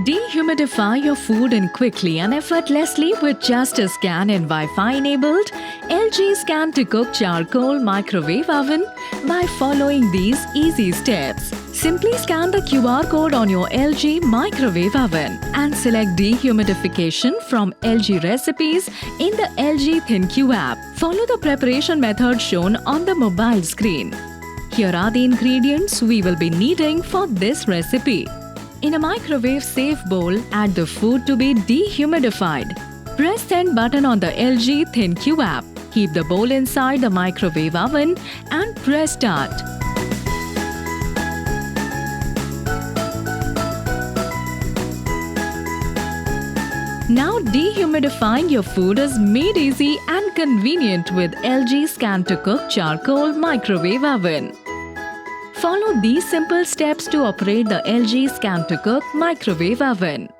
Dehumidify your food in quickly and effortlessly with just a scan in Wi-Fi-enabled LG Scan to Cook Charcoal Microwave Oven by following these easy steps. Simply scan the QR code on your LG microwave oven and select dehumidification from LG recipes in the LG ThinQ app. Follow the preparation method shown on the mobile screen. Here are the ingredients we will be needing for this recipe. In a microwave-safe bowl, add the food to be dehumidified. Press Send button on the LG ThinQ app. Keep the bowl inside the microwave oven and press Start. Now dehumidifying your food is made easy and convenient with LG Scan to Cook Charcoal Microwave Oven. Follow these simple steps to operate the LG Scan to Cook Microwave Oven.